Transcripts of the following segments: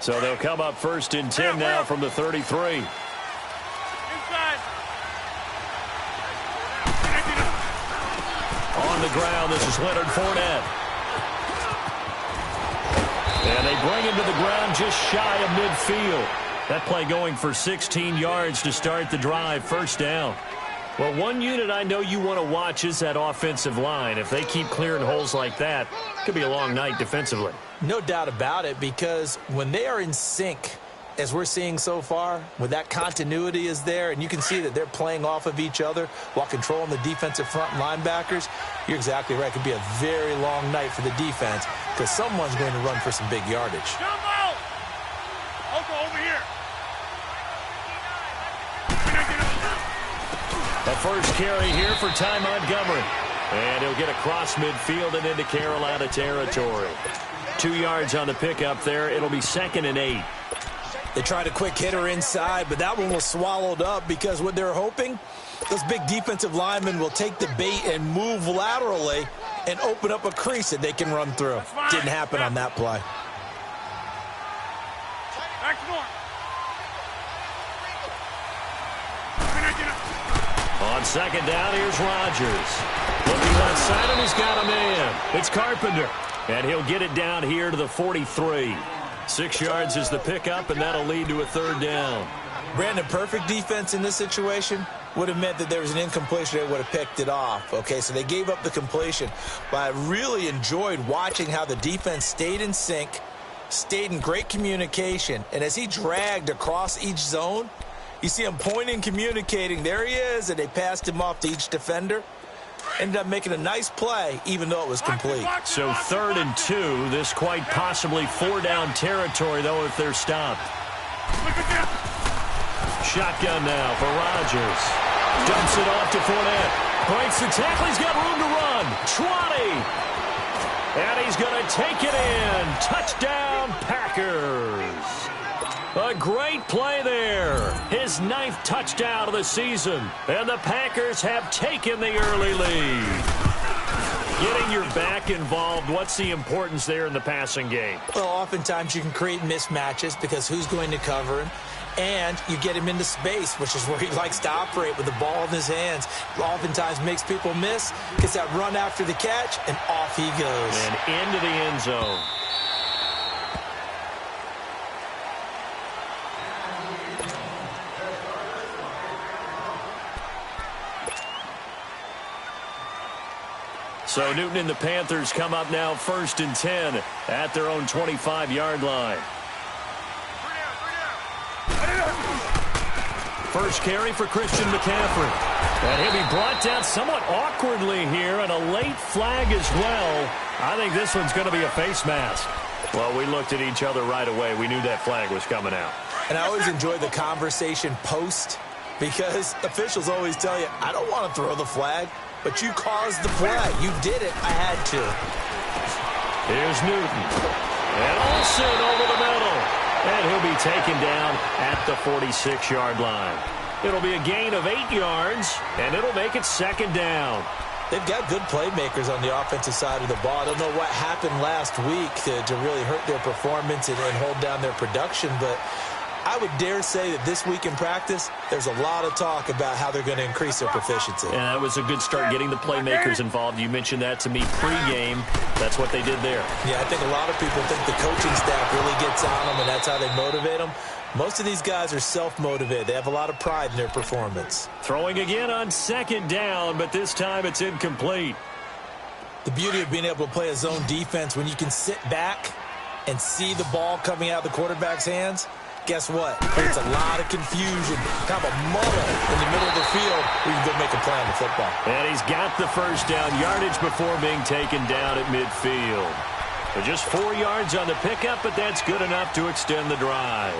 So they'll come up 1st and 10 now from the 33. On the ground, this is Leonard Fournette. And they bring him to the ground just shy of midfield. That play going for 16 yards to start the drive, 1st down. Well, one unit I know you want to watch is that offensive line. If they keep clearing holes like that, it could be a long night defensively. No doubt about it, because when they are in sync, as we're seeing so far, when that continuity is there, and you can see that they're playing off of each other while controlling the defensive front linebackers, you're exactly right. It could be a very long night for the defense because someone's going to run for some big yardage. Over here. The first carry here for Ty Montgomery. And he'll get across midfield and into Carolina territory. 2 yards on the pickup there. It'll be 2nd and 8. They tried a quick hitter inside, but that one was swallowed up because what they're hoping, those big defensive linemen will take the bait and move laterally and open up a crease that they can run through. Didn't happen on that play. On 2nd down, here's Rodgers. Looking left side, and he's got a man. It's Carpenter. And he'll get it down here to the 43. 6 yards is the pickup, and that'll lead to a 3rd down. Brandon, perfect defense in this situation would have meant that there was an incompletion. They would have picked it off. Okay, so they gave up the completion. But I really enjoyed watching how the defense stayed in sync, stayed in great communication, and as he dragged across each zone, you see him pointing, communicating. There he is, and they passed him off to each defender. Ended up making a nice play, even though it was complete. So 3rd and 2. This quite possibly 4-down territory, though, if they're stopped. Shotgun now for Rodgers. Dumps it off to Fournette. Breaks the tackle. He's got room to run. 20. And he's going to take it in. Touchdown, Packers. A great play there. His 9th touchdown of the season. And the Packers have taken the early lead. Getting your back involved, what's the importance there in the passing game? Well, oftentimes you can create mismatches because who's going to cover him? And you get him into space, which is where he likes to operate with the ball in his hands. Oftentimes makes people miss, gets that run after the catch, and off he goes. And into the end zone. So Newton and the Panthers come up now 1st and 10 at their own 25-yard line. First carry for Christian McCaffrey. And he'll be brought down somewhat awkwardly here, and a late flag as well. I think this one's going to be a face mask. Well, we looked at each other right away. We knew that flag was coming out. And I always enjoy the conversation post because officials always tell you, I don't want to throw the flag. But you caused the play. You did it. I had to. Here's Newton. And Olsen over the middle. And he'll be taken down at the 46-yard line. It'll be a gain of 8 yards, and it'll make it 2nd down. They've got good playmakers on the offensive side of the ball. I don't know what happened last week to really hurt their performance and hold down their production, but I would dare say that this week in practice, there's a lot of talk about how they're going to increase their proficiency. And that was a good start getting the playmakers involved. You mentioned that to me pregame. That's what they did there. Yeah, I think a lot of people think the coaching staff really gets on them, and that's how they motivate them. Most of these guys are self-motivated. They have a lot of pride in their performance. Throwing again on 2nd down, but this time it's incomplete. The beauty of being able to play a zone defense when you can sit back and see the ball coming out of the quarterback's hands, guess what? It's a lot of confusion, kind of a muddle in the middle of the field where you can go make a play on the football. And he's got the 1st down yardage before being taken down at midfield. So just 4 yards on the pickup, but that's good enough to extend the drive.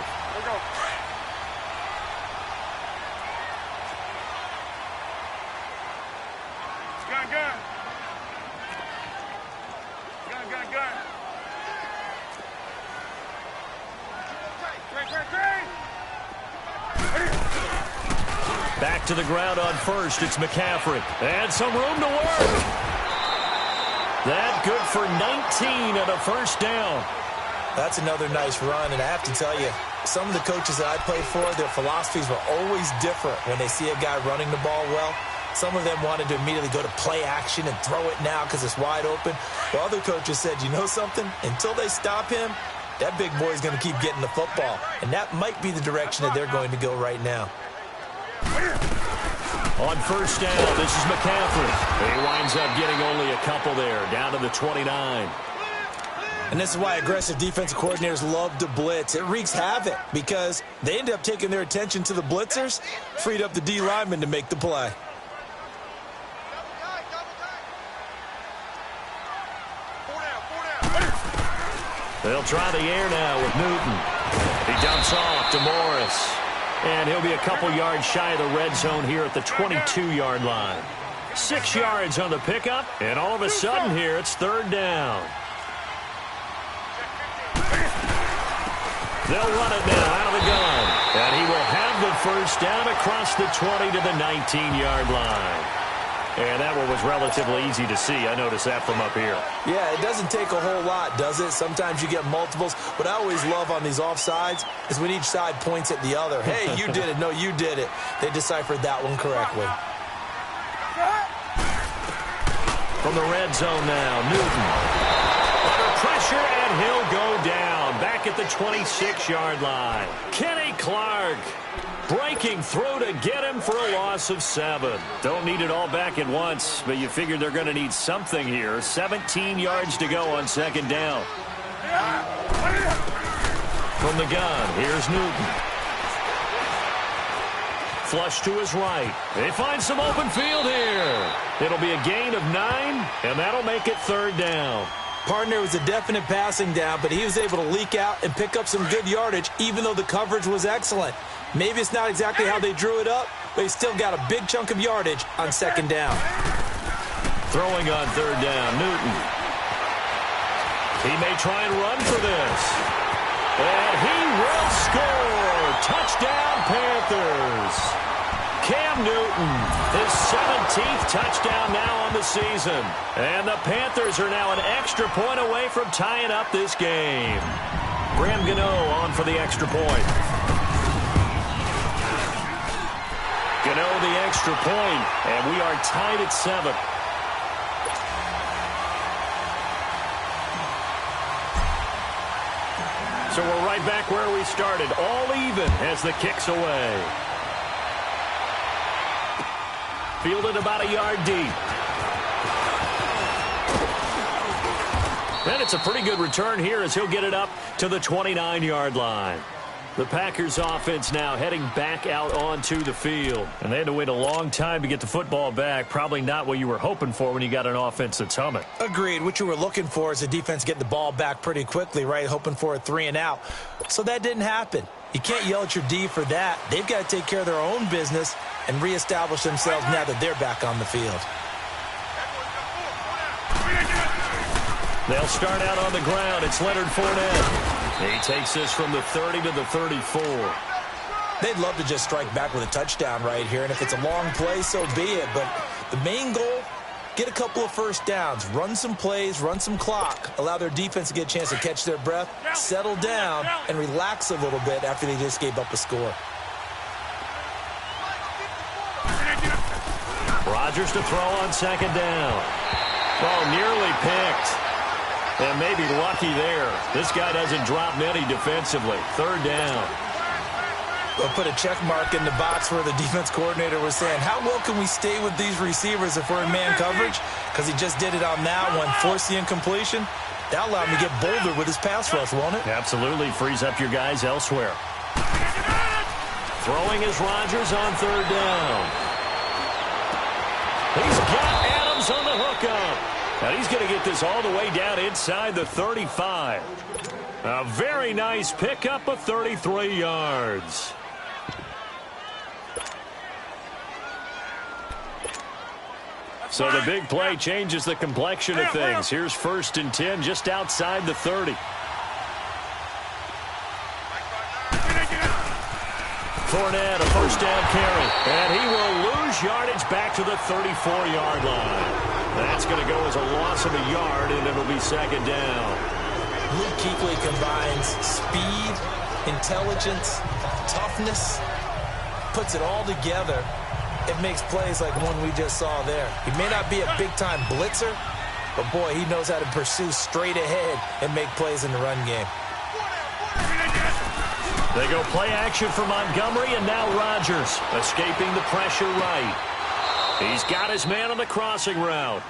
Back to the ground on 1st. It's McCaffrey. And some room to work. That good for 19 and a 1st down. That's another nice run, and I have to tell you, some of the coaches that I played for, their philosophies were always different when they see a guy running the ball well. Some of them wanted to immediately go to play action and throw it now because it's wide open. While other coaches said, you know something? Until they stop him, that big boy is going to keep getting the football. And that might be the direction that they're going to go right now. On first down, this is McCaffrey. He winds up getting only a couple there, down to the 29. And this is why aggressive defensive coordinators love to blitz. It wreaks havoc because they end up taking their attention to the blitzers, freed up the D lineman to make the play. They'll try the air now with Newton. He dumps off to Morris. And he'll be a couple yards shy of the red zone here at the 22-yard line. 6 yards on the pickup, and all of a sudden here it's third down. They'll run it now out of the gun. And he will have the first down across the 20 to the 19-yard line. And that one was relatively easy to see. I noticed that from up here. Yeah, it doesn't take a whole lot, does it? Sometimes you get multiples. What I always love on these offsides is when each side points at the other. Hey, you did it. No, you did it. They deciphered that one correctly. From the red zone now, Newton. Under pressure, and he'll go down. Back at the 26-yard line. Kenny Clark breaking through to get him for a loss of 7. Don't need it all back at once, but you figure they're going to need something here. 17 yards to go on second down. From the gun, here's Newton. Flush to his right. They find some open field here. It'll be a gain of 9, and that'll make it third down. Partner was a definite passing down, but he was able to leak out and pick up some good yardage, even though the coverage was excellent. Maybe it's not exactly how they drew it up, but he still got a big chunk of yardage on second down. Throwing on third down, Newton. He may try and run for this. And he will score. Touchdown, Panthers. Cam Newton, his 17th touchdown now on the season. And the Panthers are now an extra point away from tying up this game. Graham Gano on for the extra point. Gano the extra point, and we are tied at 7. So we're right back where we started, all even as the kick's away. Fielded about a yard deep. And it's a pretty good return here as he'll get it up to the 29-yard line. The Packers offense now heading back out onto the field. And they had to wait a long time to get the football back. Probably not what you were hoping for when you got an offense that's humming. Agreed. What you were looking for is the defense get the ball back pretty quickly, right? Hoping for a 3 and out. So that didn't happen. You can't yell at your D for that. They've got to take care of their own business and reestablish themselves now that they're back on the field. They'll start out on the ground. It's Leonard Fournette. He takes this from the 30 to the 34. They'd love to just strike back with a touchdown right here, and if it's a long play, so be it. But the main goal, get a couple of first downs, run some plays, run some clock, allow their defense to get a chance to catch their breath, settle down, and relax a little bit after they just gave up a score. Rodgers to throw on second down. Oh, nearly picked. And maybe lucky there. This guy doesn't drop many defensively. Third down. We'll put a check mark in the box where the defense coordinator was saying, how well can we stay with these receivers if we're in man coverage? Because he just did it on that one, forced the incompletion. That'll allow him to get bolder with his pass rush, won't it? Absolutely. Frees up your guys elsewhere. Throwing is Rodgers on third down. He's got Adams on the hookup. And he's going to get this all the way down inside the 35. A very nice pickup of 33 yards. So the big play changes the complexion of things. Here's 1st and 10 just outside the 30. Fournette, a first down carry. And he will lose yardage back to the 34-yard line. That's going to go as a loss of a yard, and it'll be second down. Luke Kuechly combines speed, intelligence, toughness, puts it all together. It makes plays like one we just saw there. He may not be a big-time blitzer, but, boy, he knows how to pursue straight ahead and make plays in the run game. They go play action for Montgomery, and now Rodgers escaping the pressure right. He's got his man on the crossing route.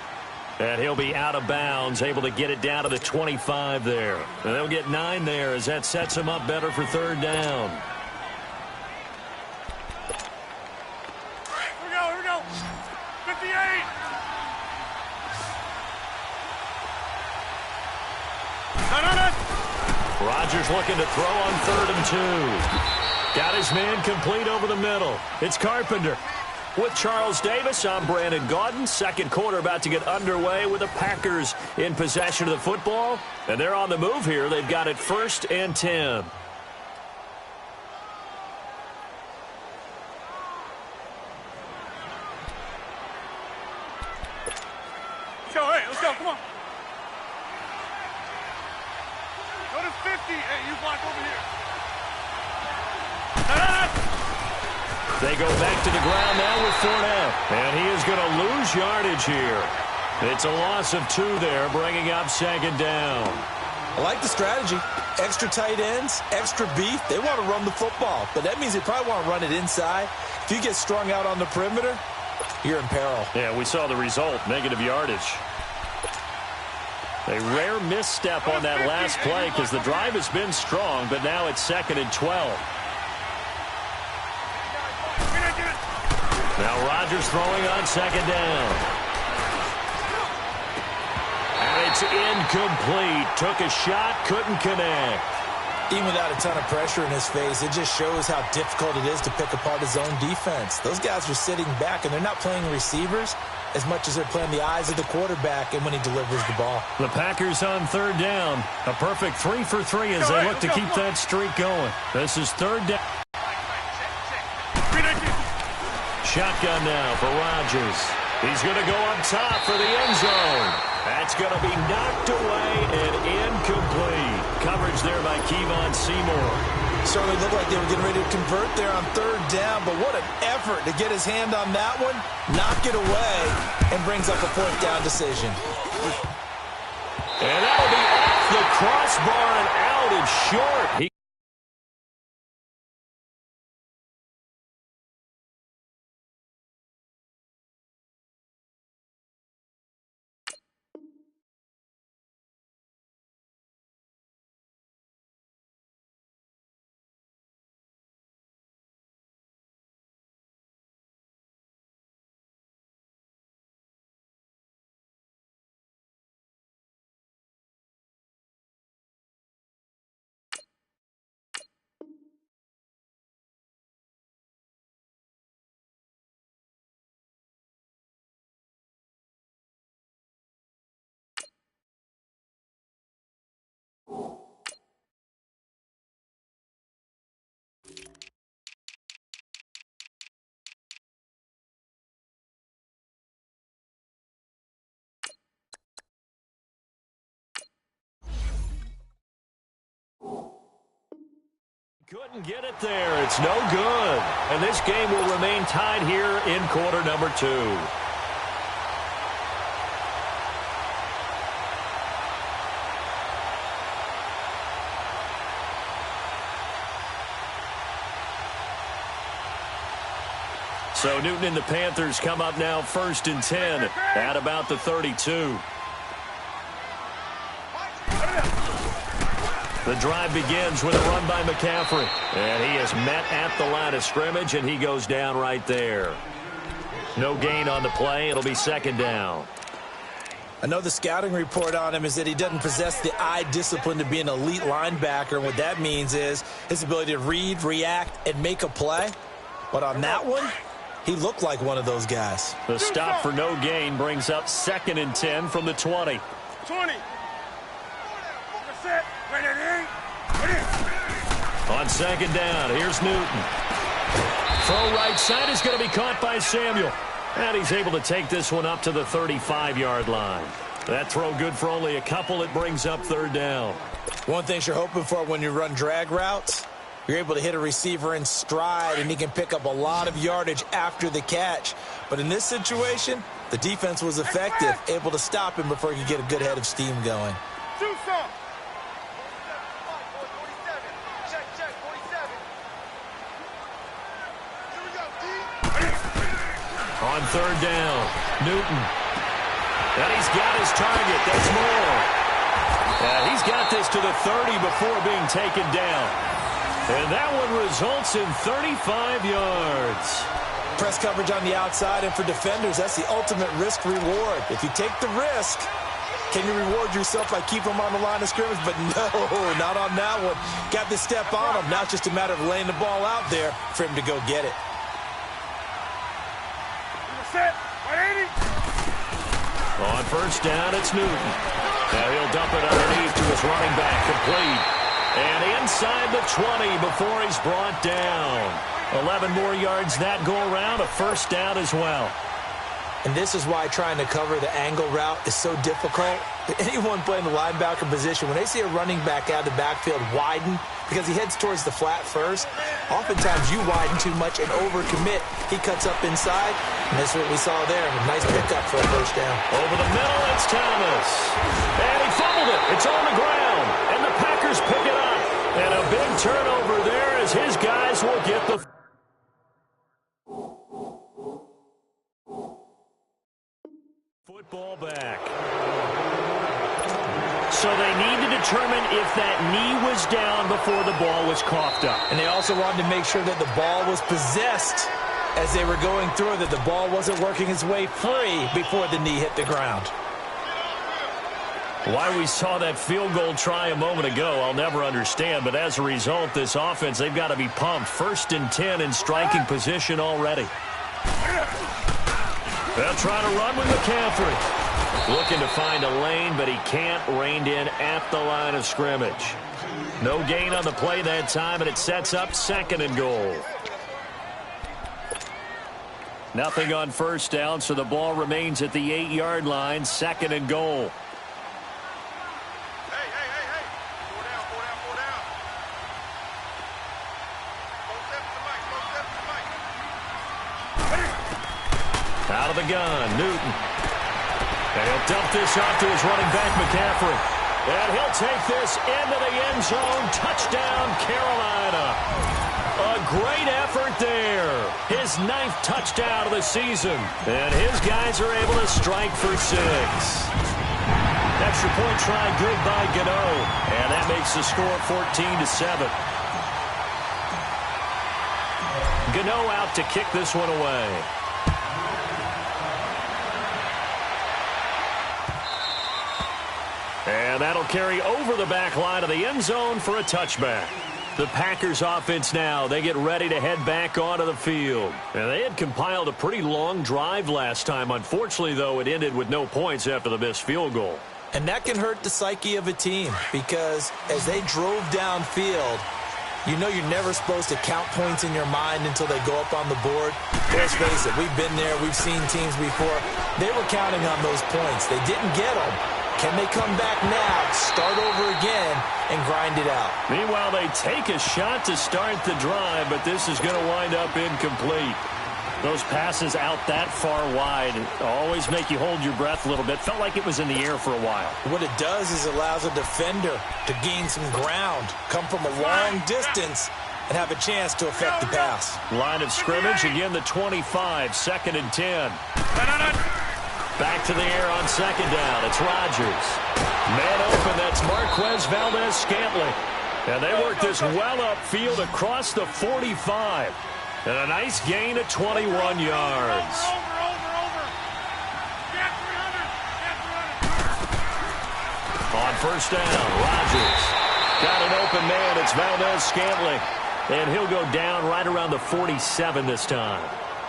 And he'll be out of bounds, able to get it down to the 25 there. And they'll get 9 there as that sets him up better for third down. Here we go. 58. No. Rodgers looking to throw on 3rd and 2. Got his man complete over the middle. It's Carpenter. With Charles Davis, I'm Brandon Gaudin. Second quarter about to get underway with the Packers in possession of the football. And they're on the move here. They've got it 1st and 10. Let's go, come on. Go to 50. Hey, you block over here. They go back to the ground now with Fournette. And he is going to lose yardage here. It's a loss of 2 there, bringing up 2nd down. I like the strategy. Extra tight ends, extra beef. They want to run the football, but that means they probably want to run it inside. If you get strung out on the perimeter, you're in peril. Yeah, we saw the result, negative yardage. A rare misstep on that last play because the drive has been strong, but now it's 2nd and 12. Now Rodgers throwing on 2nd down. And it's incomplete. Took a shot, couldn't connect. Even without a ton of pressure in his face, it just shows how difficult it is to pick apart his own defense. Those guys are sitting back, and they're not playing receivers as much as they're playing the eyes of the quarterback and when he delivers the ball. The Packers on 3rd down. A perfect 3 for 3 as they look to keep that streak going. This is 3rd down. Shotgun now for Rodgers. He's going to go up top for the end zone. That's going to be knocked away and incomplete. Coverage there by Kevon Seymour. Certainly looked like they were getting ready to convert there on 3rd down, but what an effort to get his hand on that one, knock it away, and brings up a 4th down decision. And that'll be off the crossbar and out and short. Couldn't get it there. It's no good. And this game will remain tied here in quarter number 2. So Newton and the Panthers come up now 1st and 10 at about the 32. The drive begins with a run by McCaffrey. And he is met at the line of scrimmage, and he goes down right there. No gain on the play. It'll be 2nd down. I know the scouting report on him is that he doesn't possess the eye discipline to be an elite linebacker. And what that means is his ability to read, react, and make a play. But on that one, he looked like one of those guys. The stop for no gain brings up 2nd and 10 from the 20. 20. On 2nd down, here's Newton. Throw right side is going to be caught by Samuel. And he's able to take this one up to the 35-yard line. That throw good for only a couple. It brings up 3rd down. One thing you're hoping for when you run drag routes, you're able to hit a receiver in stride, and he can pick up a lot of yardage after the catch. But in this situation, the defense was effective, able to stop him before he could get a good head of steam going. On third down, Newton. And he's got his target. That's Moore. He's got this to the 30 before being taken down. And that one results in 35 yards. Press coverage on the outside, and for defenders, that's the ultimate risk-reward. If you take the risk, can you reward yourself by keeping them on the line of scrimmage? But no, not on that one. Got the step on him. Now it's just a matter of laying the ball out there for him to go get it. On first down, it's Newton. Now he'll dump it underneath to his running back, complete. And inside the 20 before he's brought down. 11 more yards that go around, a first down as well. And this is why trying to cover the angle route is so difficult. Anyone playing the linebacker position, when they see a running back out of the backfield widen because he heads towards the flat first, oftentimes you widen too much and overcommit. He cuts up inside, and that's what we saw there. A nice pickup for a first down. Over the middle, it's Thomas. And he fumbled it. It's on the ground. And the Packers pick it up. And a big turnover there as his guys will get the... football back. So they need to determine if that knee was down before the ball was coughed up. And they also wanted to make sure that the ball was possessed as they were going through, that the ball wasn't working its way free before the knee hit the ground. Why we saw that field goal try a moment ago, I'll never understand. But as a result, this offense, they've got to be pumped. 1st and 10 in striking position already. They'll try to run with McCaffrey. Looking to find a lane, but he can't. Reined in at the line of scrimmage. No gain on the play that time, and it sets up 2nd and goal. Nothing on first down, so the ball remains at the 8-yard line. 2nd and goal. Out of the gun, Newton. And he'll dump this off to his running back, McCaffrey. And he'll take this into the end zone. Touchdown, Carolina. A great effort there. His 9th touchdown of the season. And his guys are able to strike for 6. Extra point try good by Gano. And that makes the score 14-7. Gano out to kick this one away. And that'll carry over the back line of the end zone for a touchback. The Packers offense now, they get ready to head back onto the field. And they had compiled a pretty long drive last time. Unfortunately, though, it ended with no points after the missed field goal. And that can hurt the psyche of a team because as they drove downfield, you know you're never supposed to count points in your mind until they go up on the board. Let's face it, we've been there, we've seen teams before. They were counting on those points. They didn't get them. Can they come back now, start over again, and grind it out? Meanwhile, they take a shot to start the drive, but this is going to wind up incomplete. Those passes out that far wide always make you hold your breath a little bit. Felt like it was in the air for a while. What it does is it allows a defender to gain some ground, come from a long distance, and have a chance to affect the pass. Line of scrimmage, again the 25, 2nd and 10. Back to the air on 2nd down. It's Rodgers. Man open, that's Marquez Valdez-Scantling. And they work this well upfield across the 45. And a nice gain of 21 yards. On first down, Rodgers. Got an open man, it's Valdez-Scantling. And he'll go down right around the 47 this time.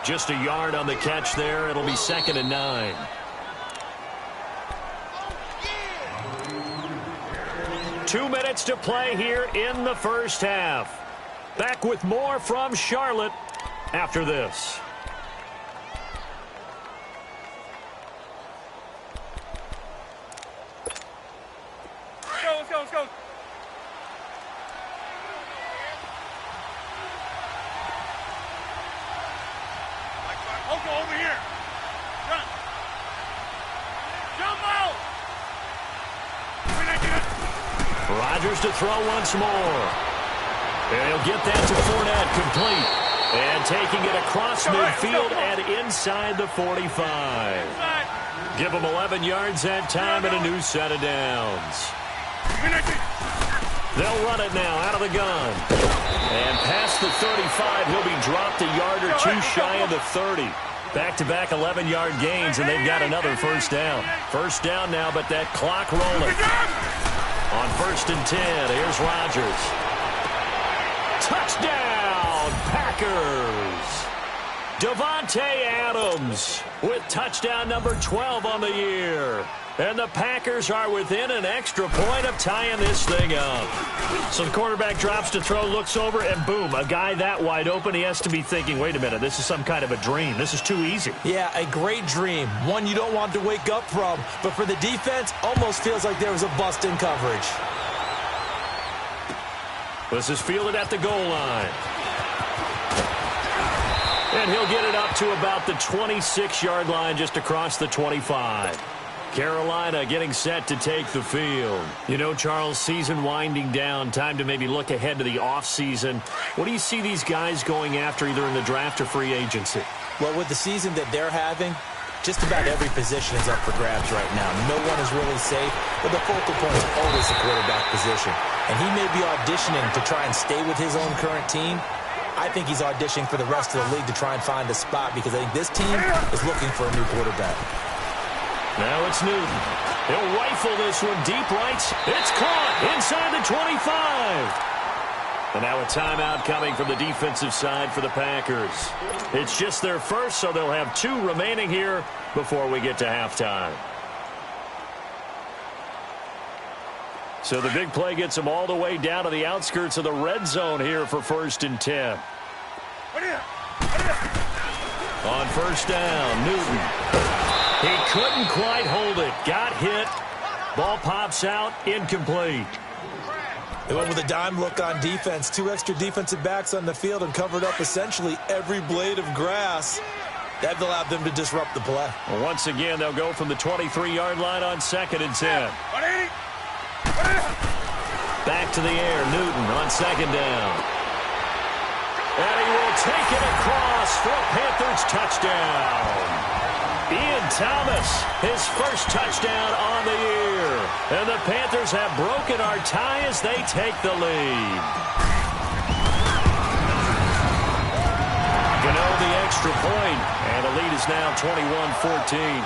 Just a yard on the catch there. It'll be 2nd and 9. Two minutes to play here in the first half. Back with more from Charlotte after this. Let's go. Rodgers to throw once more. And he'll get that to Fournette, complete. And taking it across midfield and inside the 45. Give him 11 yards that time and a new set of downs. They'll run it now out of the gun. And past the 35, he'll be dropped a yard or two shy of the 30. Back-to-back 11-yard gains, and they've got another first down. First down now, but that clock rolling. On 1st and 10, here's Rodgers. Touchdown, Packers! Davante Adams with touchdown number 12 on the year. And the Packers are within an extra point of tying this thing up. So the quarterback drops to throw, looks over, and boom, a guy that wide open, he has to be thinking, wait a minute, this is some kind of a dream. This is too easy. Yeah, a great dream. One you don't want to wake up from. But for the defense, almost feels like there was a bust in coverage. This is fielded at the goal line. And he'll get it up to about the 26-yard line, just across the 25. Carolina getting set to take the field. You know, Charles, season winding down, time to maybe look ahead to the offseason. What do you see these guys going after, either in the draft or free agency? Well, with the season that they're having, just about every position is up for grabs right now. No one is really safe, but the focal point is always the quarterback position. And he may be auditioning to try and stay with his own current team. I think he's auditioning for the rest of the league to try and find a spot, because I think this team is looking for a new quarterback. Now it's Newton. He'll rifle this one deep right. It's caught inside the 25. And now a timeout coming from the defensive side for the Packers. It's just their first, so they'll have 2 remaining here before we get to halftime. So the big play gets them all the way down to the outskirts of the red zone here for 1st and 10. On 1st down, Newton. He couldn't quite hold it. Got hit. Ball pops out. Incomplete. They went with a dime look on defense. 2 extra defensive backs on the field and covered up essentially every blade of grass. That allowed them to disrupt the play. Well, once again, they'll go from the 23-yard line on 2nd and 10. Back to the air. Newton on 2nd down. And he will take it across for a Panthers touchdown. Ian Thomas, his first touchdown on the year. And the Panthers have broken our tie as they take the lead. Gano the extra point, and the lead is now 21-14.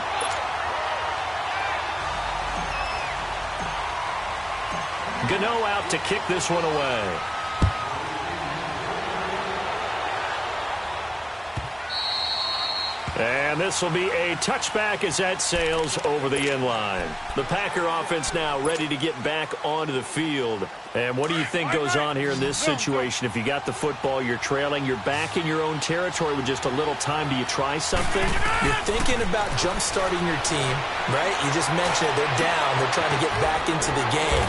Gano out to kick this one away. And this will be a touchback as that sails over the end line. The Packer offense now ready to get back onto the field. And what do you think goes on here in this situation? If you got the football, you're trailing, you're back in your own territory with just a little time. Do you try something? You're thinking about jump-starting your team, right? You just mentioned it. They're down. They're trying to get back into the game.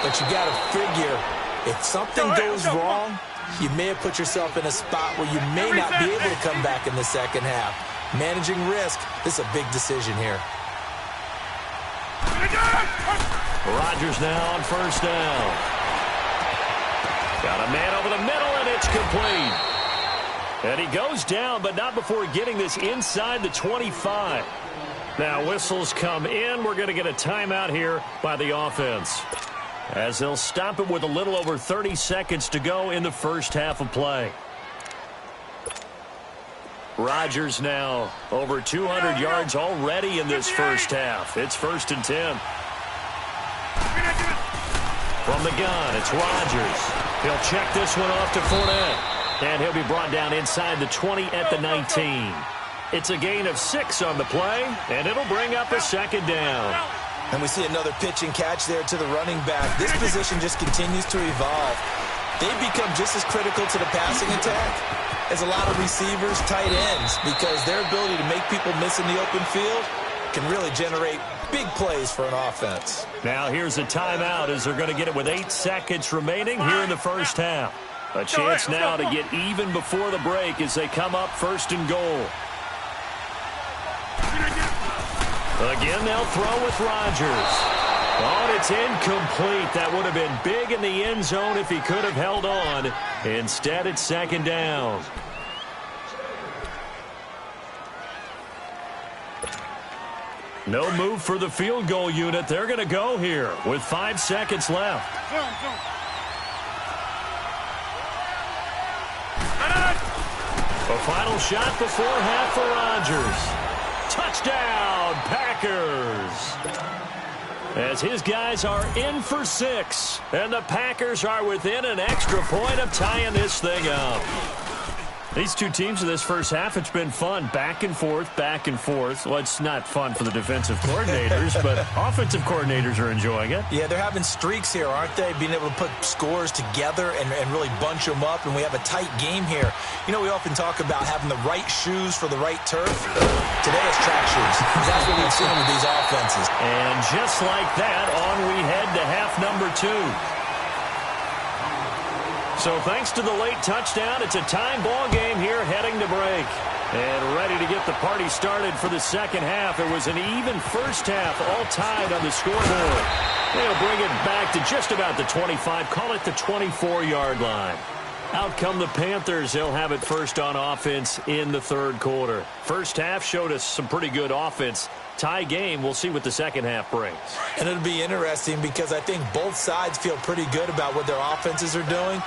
But you got to figure, if something goes wrong, you may have put yourself in a spot where you may not be able to come back in the second half. Managing risk, this is a big decision here. Rodgers now on 1st down. Got a man over the middle, and it's complete. And he goes down, but not before getting this inside the 25. Now whistles come in. We're going to get a timeout here by the offense, as they'll stop it with a little over 30 seconds to go in the first half of play. Rodgers now over 200 yards already in this first half. It's 1st and 10. From the gun, it's Rodgers. He'll check this one off to Fournette. And he'll be brought down inside the 20 at the 19. It's a gain of 6 on the play, and it'll bring up a 2nd down. And we see another pitch and catch there to the running back. This position just continues to evolve. They've become just as critical to the passing attack as a lot of receivers, tight ends, because their ability to make people miss in the open field can really generate big plays for an offense. Now here's a timeout as they're going to get it with 8 seconds remaining here in the first half. A chance now to get even before the break as they come up 1st and goal. Again, they'll throw with Rodgers. Oh, and it's It's incomplete. That would have been big in the end zone if he could have held on. Instead, it's second down. No move for the field goal unit. They're going to go here with 5 seconds left. A final shot before half for Rodgers. Touchdown, Packers. As his guys are in for 6. And the Packers are within an extra point of tying this thing up. These two teams in this first half, it's been fun. Back and forth, back and forth. Well, it's not fun for the defensive coordinators, but offensive coordinators are enjoying it. Yeah, they're having streaks here, aren't they? Being able to put scores together and really bunch them up, and we have a tight game here. You know, we often talk about having the right shoes for the right turf. Today it's track shoes. That's what we've seen with these offenses. And just like that, on we head to half number 2. So thanks to the late touchdown, it's a time ball game here heading to break. And ready to get the party started for the second half. It was an even first half, all tied on the scoreboard. They'll bring it back to just about the 25, call it the 24-yard line. Out come the Panthers. They'll have it first on offense in the third quarter. First half showed us some pretty good offense. Tie game. We'll see what the second half brings. And it'll be interesting because I think both sides feel pretty good about what their offenses are doing.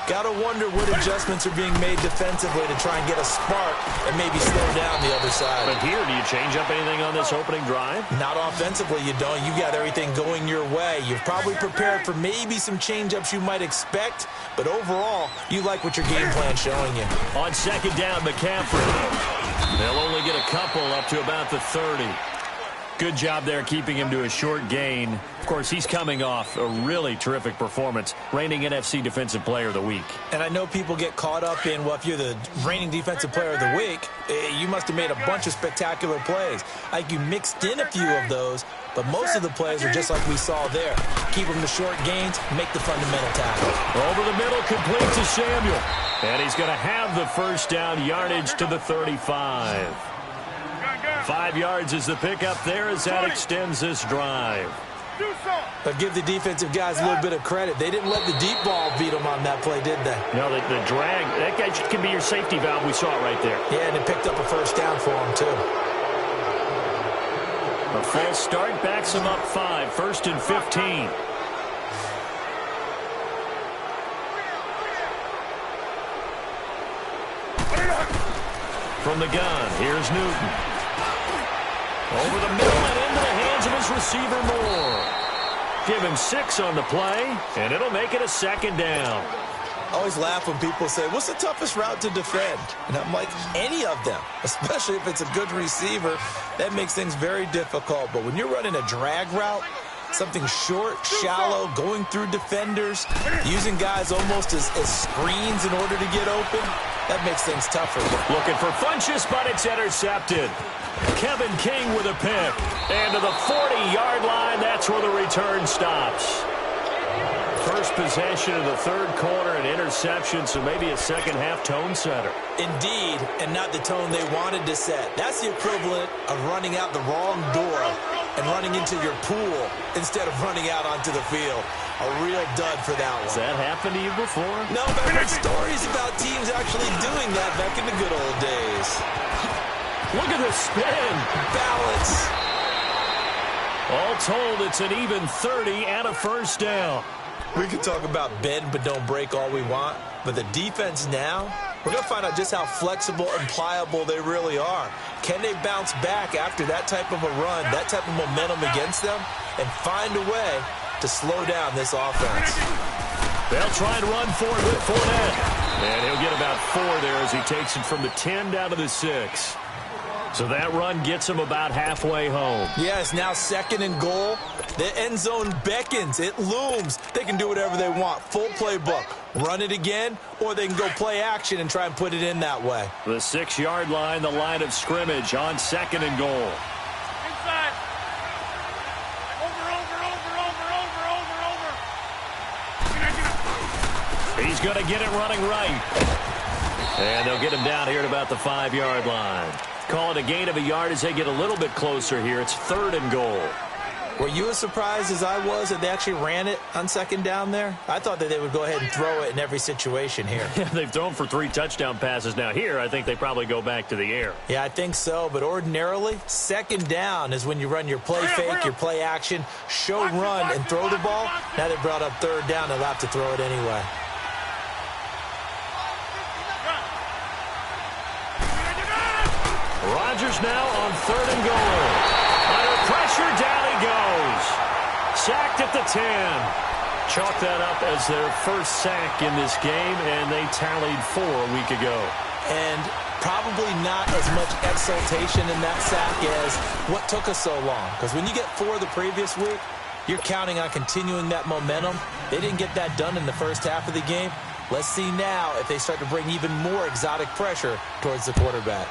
Got to wonder what adjustments are being made defensively to try and get a spark and maybe slow down the other side. But here, do you change up anything on this opening drive? Not offensively, you don't. You got everything going your way. You've probably prepared for maybe some change-ups you might expect, but overall, you like what your game plan's showing you. On second down, McCaffrey. They'll only get a couple up to about the 30. Good job there keeping him to a short gain. Of course, he's coming off a really terrific performance, reigning NFC Defensive Player of the Week. And I know people get caught up in, well, if you're the reigning Defensive Player of the Week, you must have made a bunch of spectacular plays. Like you mixed in a few of those, but most of the plays are just like we saw there. Keep them to short gains, make the fundamental tackle. Over the middle, complete to Samuel. And he's going to have the first down, yardage to the 35. 5 yards is the pickup there as that extends this drive. But give the defensive guys a little bit of credit. They didn't let the deep ball beat them on that play, did they? No, the drag, that guy can be your safety valve. We saw it right there. Yeah, and it picked up a first down for him, too. A false start backs him up 5, first and 15. From the gun, here's Newton. Over the middle and into the hands of his receiver Moore. Give him 6 on the play, and it'll make it a second down. I always laugh when people say, what's the toughest route to defend? And I'm like, any of them, especially if it's a good receiver. That makes things very difficult. But when you're running a drag route, something short, shallow, going through defenders, using guys almost as screens in order to get open, that makes things tougher. Looking for Funchess, but it's intercepted. Kevin King with a pick. And to the 40-yard line, that's where the return stops. First possession of the third quarter, an interception, so maybe a second-half tone setter. Indeed, and not the tone they wanted to set. That's the equivalent of running out the wrong door and running into your pool instead of running out onto the field. A real dud for that one. Has that happened to you before? No, but I've heard stories about teams actually doing that back in the good old days. Look at the spin. Balance. All told, it's an even 30 and a first down. We can talk about bend but don't break all we want, but the defense now, we're going to find out just how flexible and pliable they really are. Can they bounce back after that type of a run, that type of momentum against them, and find a way to slow down this offense? They'll try and run for it with Fournette. And he'll get about 4 there as he takes it from the 10 down to the 6. So that run gets him about halfway home. Yeah, it's now second and goal. The end zone beckons. It looms. They can do whatever they want. Full playbook. Run it again, or they can go play action and try and put it in that way. The 6-yard line, the line of scrimmage on second and goal. Inside. Over. He's going to get it running right. And they'll get him down here at about the 5-yard line. Call it a gain of a yard as they get a little bit closer here. It's third and goal. Were you as surprised as I was that they actually ran it on second down there? I thought that they would go ahead and throw it in every situation here. Yeah, they've thrown for 3 touchdown passes. Now here, I think they probably go back to the air. Yeah, I think so, but ordinarily, second down is when you run your play fake, your play action, show run, and throw the ball. Now they brought up third down, they'll have to throw it anyway. Rodgers now on 3rd and goal. Under pressure, down he goes. Sacked at the 10. Chalk that up as their first sack in this game, and they tallied 4 a week ago. And probably not as much exultation in that sack as what took us so long. Because when you get 4 the previous week, you're counting on continuing that momentum. They didn't get that done in the first half of the game. Let's see now if they start to bring even more exotic pressure towards the quarterback.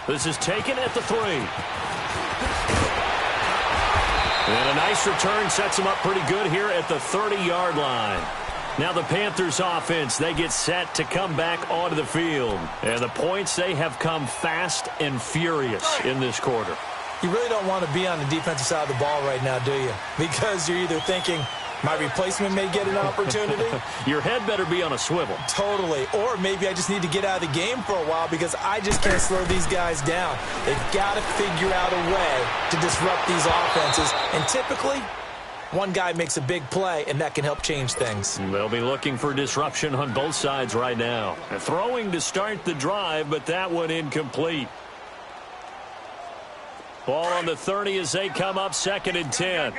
This is taken at the 3. And a nice return sets them up pretty good here at the 30-yard line. Now the Panthers offense, they get set to come back onto the field. And the points, they have come fast and furious in this quarter. You really don't want to be on the defensive side of the ball right now, do you? Because you're either thinking, my replacement may get an opportunity. Your head better be on a swivel. Totally. Or maybe I just need to get out of the game for a while because I just can't slow these guys down. They've got to figure out a way to disrupt these offenses. And typically, one guy makes a big play, and that can help change things. They'll be looking for disruption on both sides right now. Throwing to start the drive, but that one incomplete. Ball on the 30 as they come up 2nd and 10.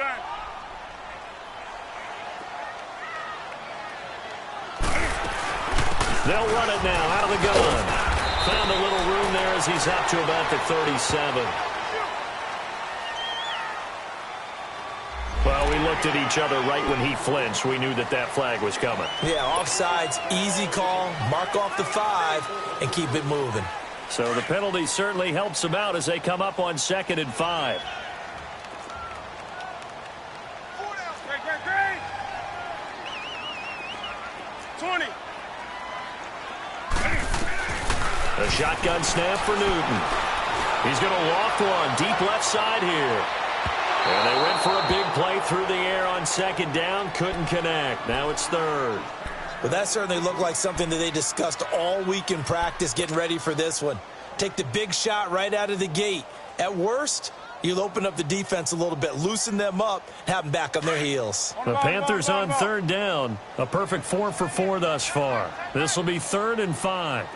They'll run it now out of the gun. Found a little room there as he's up to about the 37. Well, we looked at each other right when he flinched. We knew that that flag was coming. Yeah, offsides, easy call, mark off the 5, and keep it moving. So the penalty certainly helps them out as they come up on 2nd and 5. Great. 20. A shotgun snap for Newton. He's going to loft one deep left side here. And they went for a big play through the air on 2nd down. Couldn't connect. Now it's 3rd. But that certainly looked like something that they discussed all week in practice getting ready for this one. Take the big shot right out of the gate. At worst, you'll open up the defense a little bit, loosen them up, have them back on their heels. The Panthers on 3rd down. A perfect 4 for 4 thus far. This will be 3rd and 5.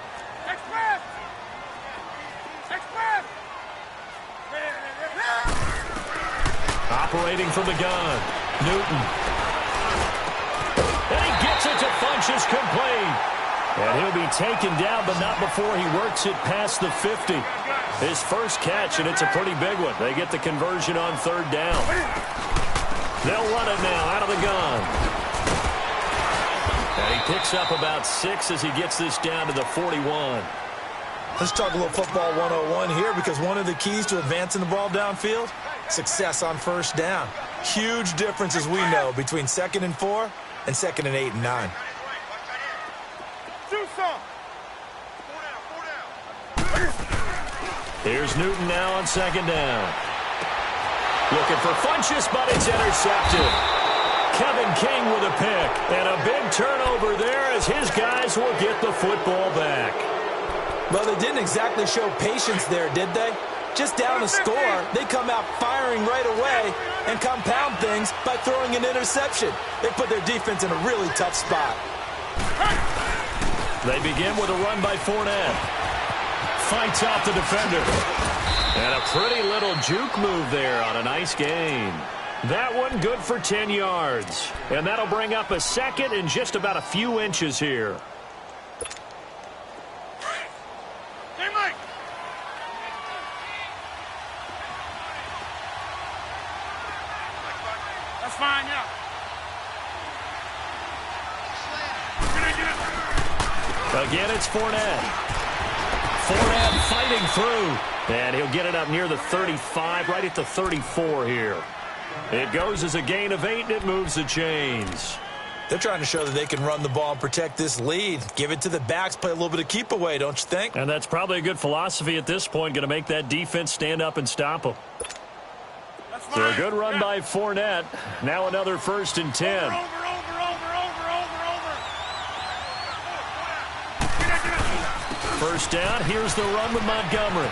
Operating from the gun. Newton. And he gets it to Funchess complete. And he'll be taken down, but not before he works it past the 50. His first catch, and it's a pretty big one. They get the conversion on 3rd down. They'll run it now out of the gun. And he picks up about 6 as he gets this down to the 41. Let's talk a little football 101 here because one of the keys to advancing the ball downfield, success on 1st down. Huge difference, as we know, between 2nd and 4 and 2nd and 8 and 9. Here's Newton now on 2nd down. Looking for Funchess, but it's intercepted. Kevin King with a pick. And a big turnover there as his guys will get the football back. Well, they didn't exactly show patience there, did they? Just down a score, they come out firing right away and compound things by throwing an interception. They put their defense in a really tough spot. They begin with a run by Fournette. Fights off the defender. And a pretty little juke move there on a nice gain. That one good for 10 yards. And that'll bring up a 2nd and just about a few inches here. That's fine, yeah. Again, it's Fournette. Fournette fighting through. And he'll get it up near the 35, right at the 34 here. It goes as a gain of 8, and it moves the chains. They're trying to show that they can run the ball and protect this lead. Give it to the backs, play a little bit of keep away, don't you think? And that's probably a good philosophy at this point, going to make that defense stand up and stop them. So a good run by Fournette. Now another 1st and 10. First down, here's the run with Montgomery.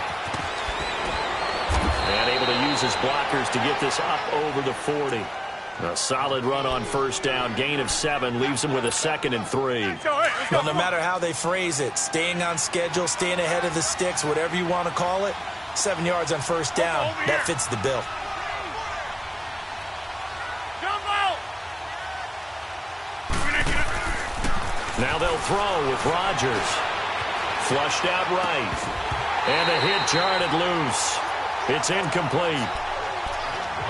And able to use his blockers to get this up over the 40. A solid run on 1st down, gain of 7, leaves him with a 2nd and 3. Well, no matter how they phrase it, staying on schedule, staying ahead of the sticks, whatever you want to call it, 7 yards on 1st down, that fits the bill. Now they'll throw with Rodgers. Flushed out right. And the hit jarred it loose. It's incomplete.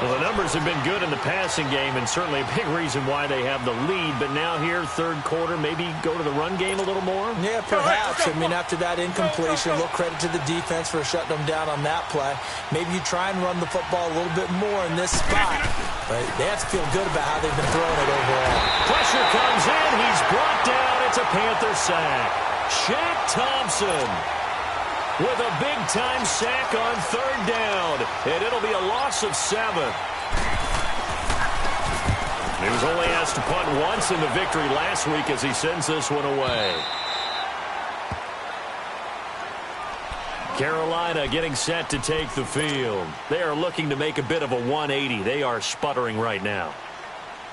Well, the numbers have been good in the passing game, and certainly a big reason why they have the lead. But now here, 3rd quarter, maybe go to the run game a little more? Yeah, perhaps. I mean, after that incompletion, a little credit to the defense for shutting them down on that play. Maybe you try and run the football a little bit more in this spot. But they have to feel good about how they've been throwing it overall. Pressure comes in. He's brought down. It's a Panther sack. Shaq Thompson with a big-time sack on 3rd down. And it'll be a loss of 7. He was only asked to punt once in the victory last week as he sends this one away. Carolina getting set to take the field. They are looking to make a bit of a 180. They are sputtering right now.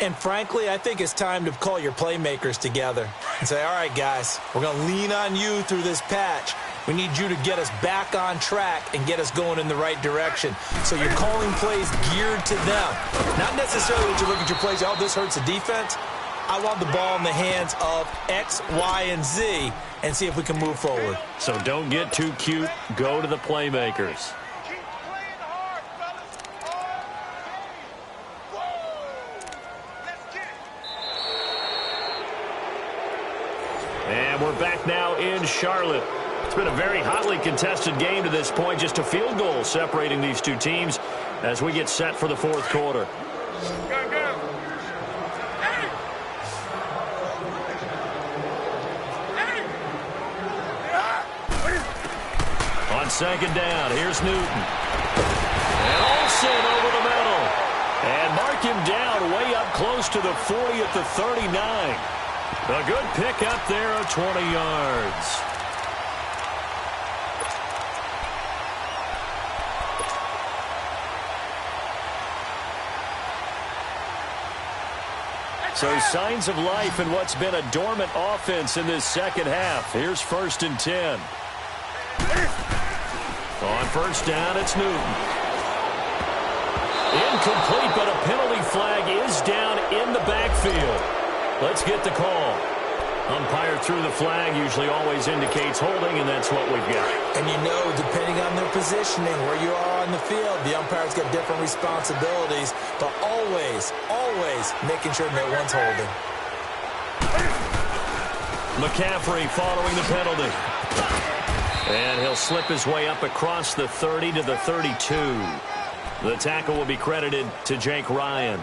And frankly, I think it's time to call your playmakers together and say, all right, guys, we're going to lean on you through this patch. We need you to get us back on track and get us going in the right direction. So you're calling plays geared to them. Not necessarily that you look at your plays, oh, this hurts the defense. I want the ball in the hands of X, Y, and Z and see if we can move forward. So don't get too cute. Go to the playmakers. And we're back now in Charlotte. It's been a very hotly contested game to this point. Just a field goal separating these two teams as we get set for the 4th quarter. On 2nd down, here's Newton. And Olsen over the middle. And mark him down way up close to the 40 at the 39. A good pick up there of 20 yards. So signs of life in what's been a dormant offense in this 2nd half. Here's 1st and 10. On 1st down, it's Newton. Incomplete, but a penalty flag is down in the backfield. Let's get the call. Umpire threw the flag, usually always indicates holding, and that's what we've got. And you know, depending on their positioning, where you are on the field, the umpire's got different responsibilities, but always, always making sure no one's holding. McCaffrey following the penalty. And he'll slip his way up across the 30 to the 32. The tackle will be credited to Jake Ryan.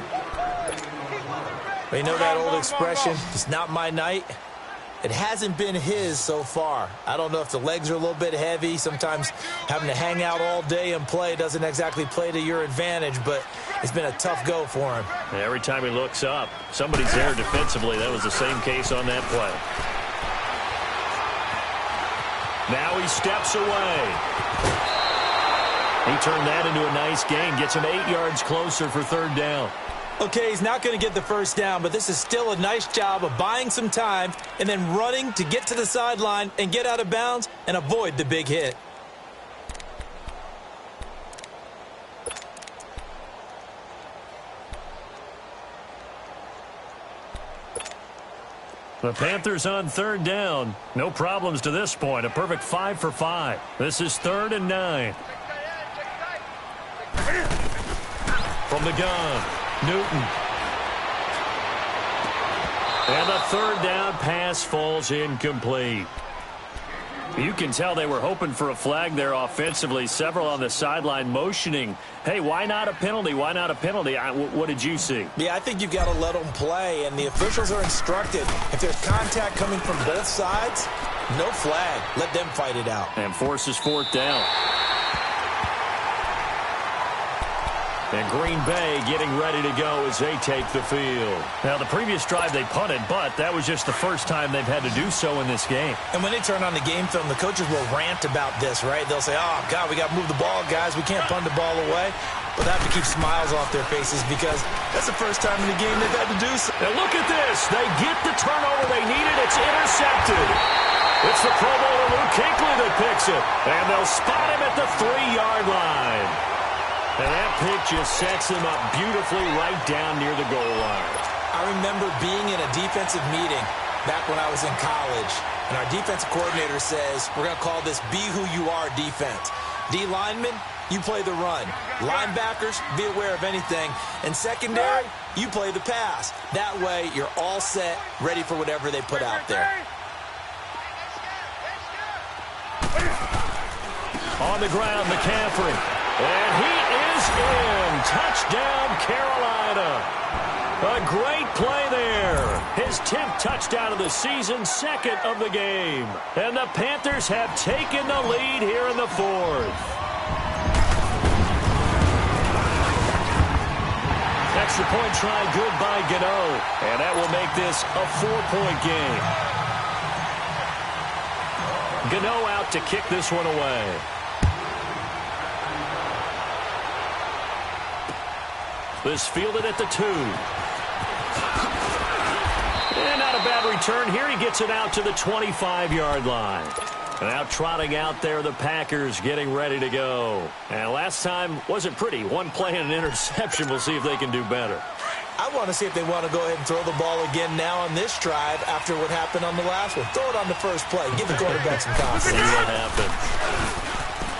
You know that old expression, it's not my night? It hasn't been his so far. I don't know if the legs are a little bit heavy. Sometimes having to hang out all day and play doesn't exactly play to your advantage, but it's been a tough go for him. Every time he looks up, somebody's there defensively. That was the same case on that play. Now he steps away. He turned that into a nice gain. Gets him 8 yards closer for 3rd down. Okay, he's not going to get the 1st down, but this is still a nice job of buying some time and then running to get to the sideline and get out of bounds and avoid the big hit. The Panthers on 3rd down. No problems to this point. A perfect 5 for 5. This is 3rd and 9. From the gun, Newton. And the 3rd down pass falls incomplete. You can tell they were hoping for a flag there offensively. Several on the sideline motioning, hey, why not a penalty? Why not a penalty? What did you see? Yeah, I think you've got to let them play, and the officials are instructed. If there's contact coming from both sides, no flag. Let them fight it out. And forces fourth down. And Green Bay getting ready to go as they take the field. Now, the previous drive they punted, but that was just the first time they've had to do so in this game. And when they turn on the game film, the coaches will rant about this, right? They'll say, oh, God, we got to move the ball, guys. We can't punt the ball away. But they have to keep smiles off their faces because that's the first time in the game they've had to do so. Now, look at this. They get the turnover they needed. It's intercepted. It's the Pro Bowler Luke Kuechly that picks it. And they'll spot him at the 3-yard line. And that pick just sets him up beautifully right down near the goal line. I remember being in a defensive meeting back when I was in college, and our defensive coordinator says, we're going to call this Be Who You Are defense. D linemen, you play the run. Linebackers, be aware of anything. And secondary, you play the pass. That way, you're all set, ready for whatever they put out there. On the ground, McCaffrey. And he is in. Touchdown, Carolina. A great play there. His 10th touchdown of the season, second of the game. And the Panthers have taken the lead here in the fourth. Extra point try good by Gano. And that will make this a 4-point game. Gano out to kick this one away. This fielded at the 2. And not a bad return here. He gets it out to the 25-yard line. And now trotting out there, the Packers getting ready to go. And last time wasn't pretty. One play and an interception. We'll see if they can do better. I want to see if they want to go ahead and throw the ball again now on this drive after what happened on the last one. Throw it on the first play. Give the quarterback some confidence. See what happens.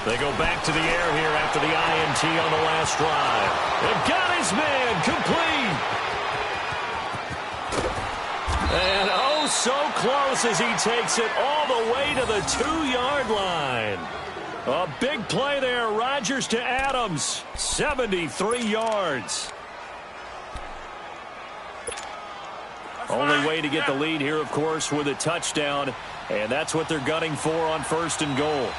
They go back to the air here after the INT on the last drive. They've got his man complete. And oh, so close as he takes it all the way to the 2-yard line. A big play there. Rodgers to Adams. 73 yards. Only way to get the lead here, of course, with a touchdown. And that's what they're gunning for on 1st and goal.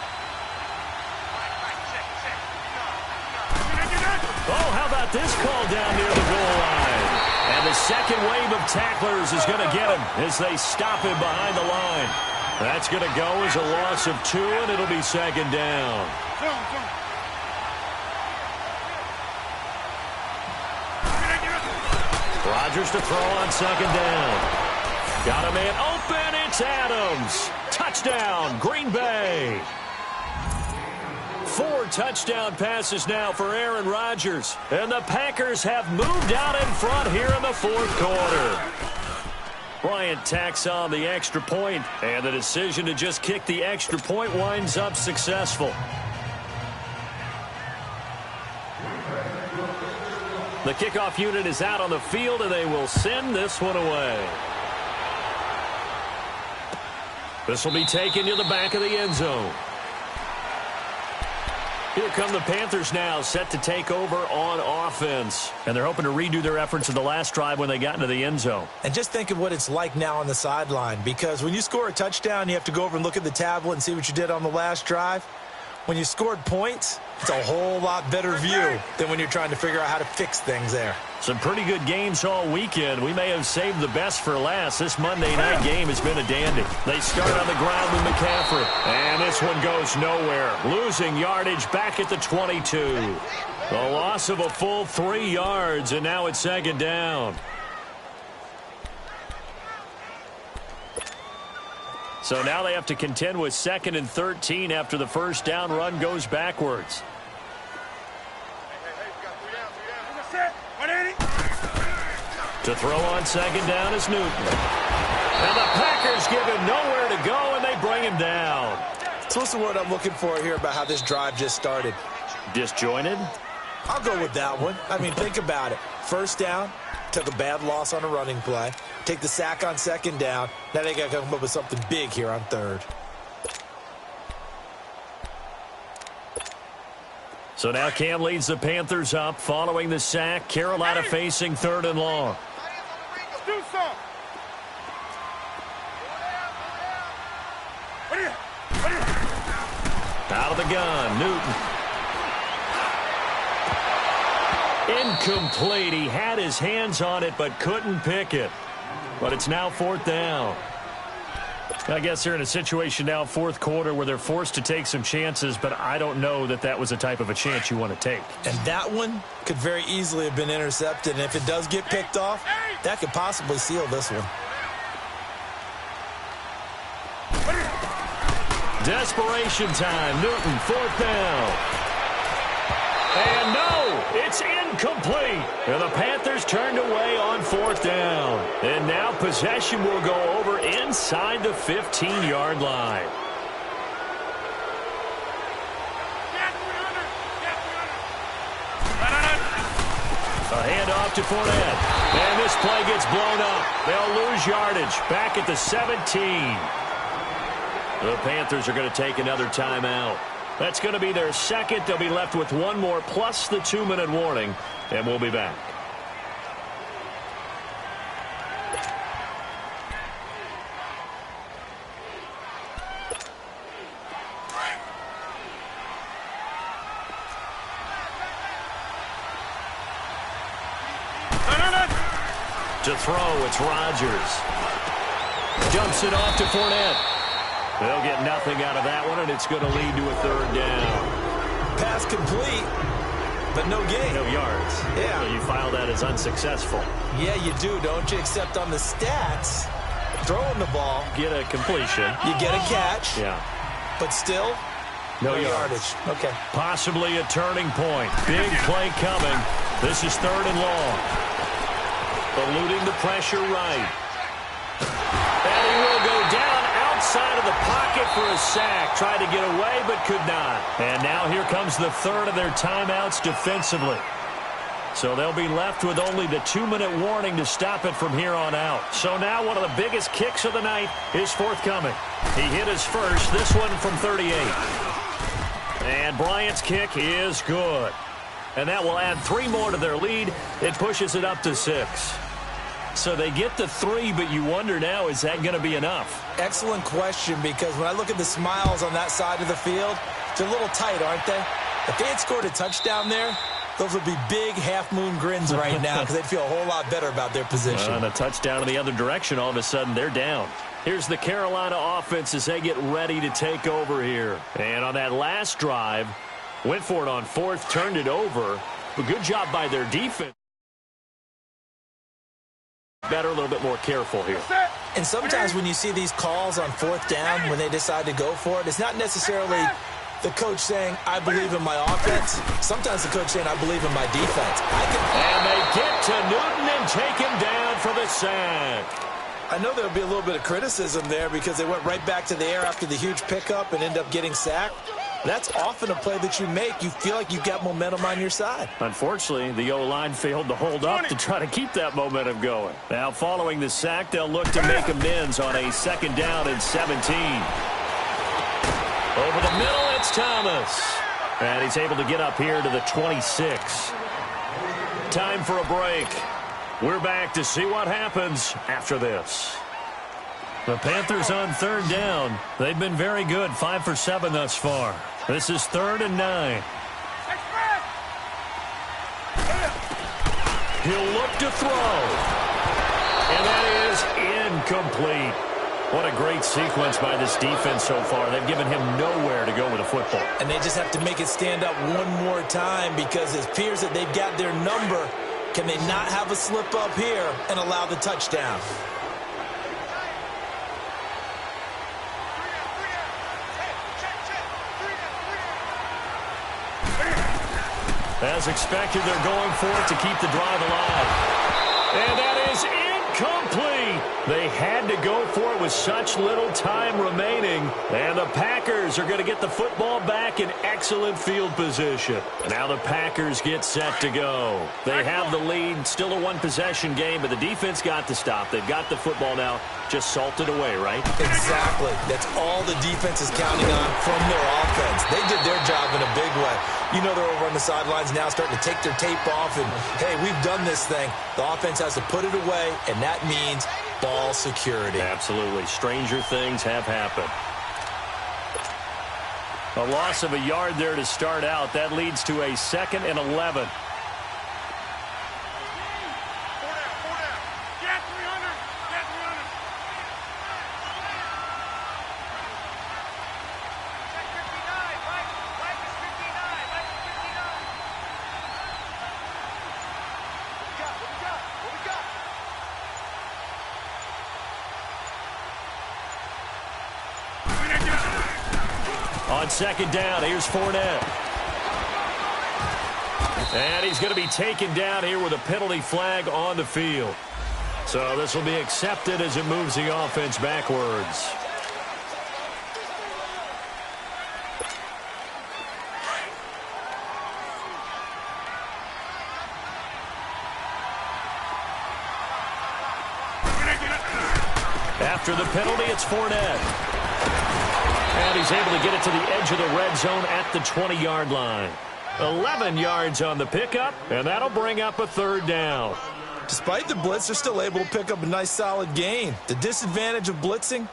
Oh, how about this call down near the goal line? And the second wave of tacklers is going to get him as they stop him behind the line. That's going to go as a loss of 2, and it'll be 2nd down. Rodgers to throw on 2nd down. Got a man open. It's Adams. Touchdown, Green Bay. 4 touchdown passes now for Aaron Rodgers. And the Packers have moved out in front here in the 4th quarter. Bryant tacks on the extra point, and the decision to just kick the extra point winds up successful. The kickoff unit is out on the field, and they will send this one away. This will be taken to the back of the end zone. Here come the Panthers now, set to take over on offense. And they're hoping to redo their efforts in the last drive when they got into the end zone. And just think of what it's like now on the sideline, because when you score a touchdown, you have to go over and look at the tablet and see what you did on the last drive. When you scored points, it's a whole lot better view than when you're trying to figure out how to fix things there. Some pretty good games all weekend. We may have saved the best for last. This Monday night game has been a dandy. They start on the ground with McCaffrey. And this one goes nowhere. Losing yardage back at the 22. A loss of a full 3 yards, and now it's 2nd down. So now they have to contend with 2nd and 13 after the first down run goes backwards. To throw on 2nd down is Newton. And the Packers give him nowhere to go, and they bring him down. So what's the word I'm looking for here about how this drive just started? Disjointed? I'll go with that one. I mean, think about it. First down, took a bad loss on a running play. Take the sack on 2nd down. Now they got to come up with something big here on 3rd. So now Cam leads the Panthers up following the sack. Carolina facing 3rd and long. Do some. Out of the gun, Newton. Incomplete. He had his hands on it but couldn't pick it. But it's now 4th down. I guess they're in a situation now, 4th quarter, where they're forced to take some chances, but I don't know that that was the type of a chance you want to take. And that one could very easily have been intercepted. And if it does get picked off, that could possibly seal this one. Desperation time. Newton, 4th down. And no, it's incomplete. And the Panthers turned away on 4th down. And now possession will go over inside the 15-yard line. A handoff to Fournette. And this play gets blown up. They'll lose yardage. Back at the 17. The Panthers are going to take another timeout. That's going to be their second. They'll be left with one more plus the 2-minute warning, and we'll be back. To throw, it's Rodgers. Dumps it off to Fournette. They'll get nothing out of that one, and it's going to lead to a 3rd down. Pass complete, but no gain. No yards. Yeah. So you file that as unsuccessful. Yeah, you do, don't you? Except on the stats, throwing the ball. Get a completion. You get a catch. Yeah. But still, no yardage. Okay. Possibly a turning point. Big play coming. This is 3rd and long. Eluding the pressure right. And he will go down outside of the pocket for a sack. Tried to get away, but could not. And now here comes the 3rd of their timeouts defensively. So they'll be left with only the 2-minute warning to stop it from here on out. So now one of the biggest kicks of the night is forthcoming. He hit his first, this one from 38. And Bryant's kick is good. And that will add 3 more to their lead. It pushes it up to 6. So they get the 3, but you wonder now, is that going to be enough? Excellent question, because when I look at the smiles on that side of the field, they're a little tight, aren't they? If they had scored a touchdown there, those would be big half-moon grins right now because they'd feel a whole lot better about their position. And a touchdown in the other direction, all of a sudden, they're down. Here's the Carolina offense as they get ready to take over here. And on that last drive, went for it on 4th, turned it over. A good job by their defense. Better, a little bit more careful here. And sometimes when you see these calls on 4th down, when they decide to go for it, it's not necessarily the coach saying, I believe in my offense. Sometimes the coach saying, I believe in my defense. And they get to Newton and take him down for the sack. I know there'll be a little bit of criticism there because they went right back to the air after the huge pickup and end up getting sacked. That's often a play that you make. You feel like you've got momentum on your side. Unfortunately, the O-line failed to hold up to try to keep that momentum going. Now, following the sack, they'll look to make amends on a 2nd down and 17. Over the middle, it's Thomas. And he's able to get up here to the 26. Time for a break. We're back to see what happens after this. The Panthers on 3rd down. They've been very good, 5 for 7 thus far. This is 3rd and 9. He'll look to throw. And that is incomplete. What a great sequence by this defense so far. They've given him nowhere to go with the football. And they just have to make it stand up one more time because it appears that they've got their number. Can they not have a slip up here and allow the touchdown? As expected, they're going for it to keep the drive alive. And that is incomplete. They had to go for it with such little time remaining. And the Packers are going to get the football back in excellent field position. Now the Packers get set to go. They have the lead, still a one-possession game, but the defense got to stop. They've got the football now, just salted away, right? Exactly. That's all the defense is counting on from their offense. They did their job in a big way. You know they're over on the sidelines now starting to take their tape off and, hey, we've done this thing. The offense has to put it away, and that means ball security. Absolutely. Stranger things have happened. A loss of a yard there to start out. That leads to a 2nd and 11. On 2nd down, here's Fournette. And he's going to be taken down here with a penalty flag on the field. So this will be accepted as it moves the offense backwards. After the penalty, it's Fournette. And he's able to get it to the edge of the red zone at the 20-yard line. 11 yards on the pickup, and that'll bring up a 3rd down. Despite the blitz, they're still able to pick up a nice, solid gain. The disadvantage of blitzing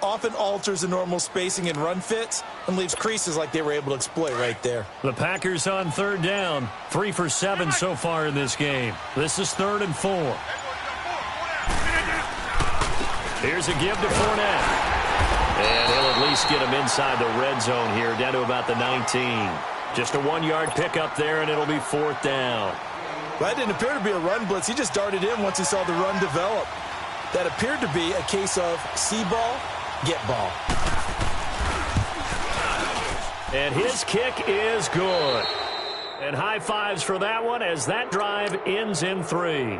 often alters the normal spacing and run fits and leaves creases like they were able to exploit right there. The Packers on 3rd down, 3 for 7 so far in this game. This is 3rd and 4. Here's a give to Fournette. And he'll at least get him inside the red zone here, down to about the 19. Just a 1-yard pickup there, and it'll be 4th down. That didn't appear to be a run blitz. He just darted in once he saw the run develop. That appeared to be a case of see ball, get ball. And his kick is good. And high fives for that one as that drive ends in 3.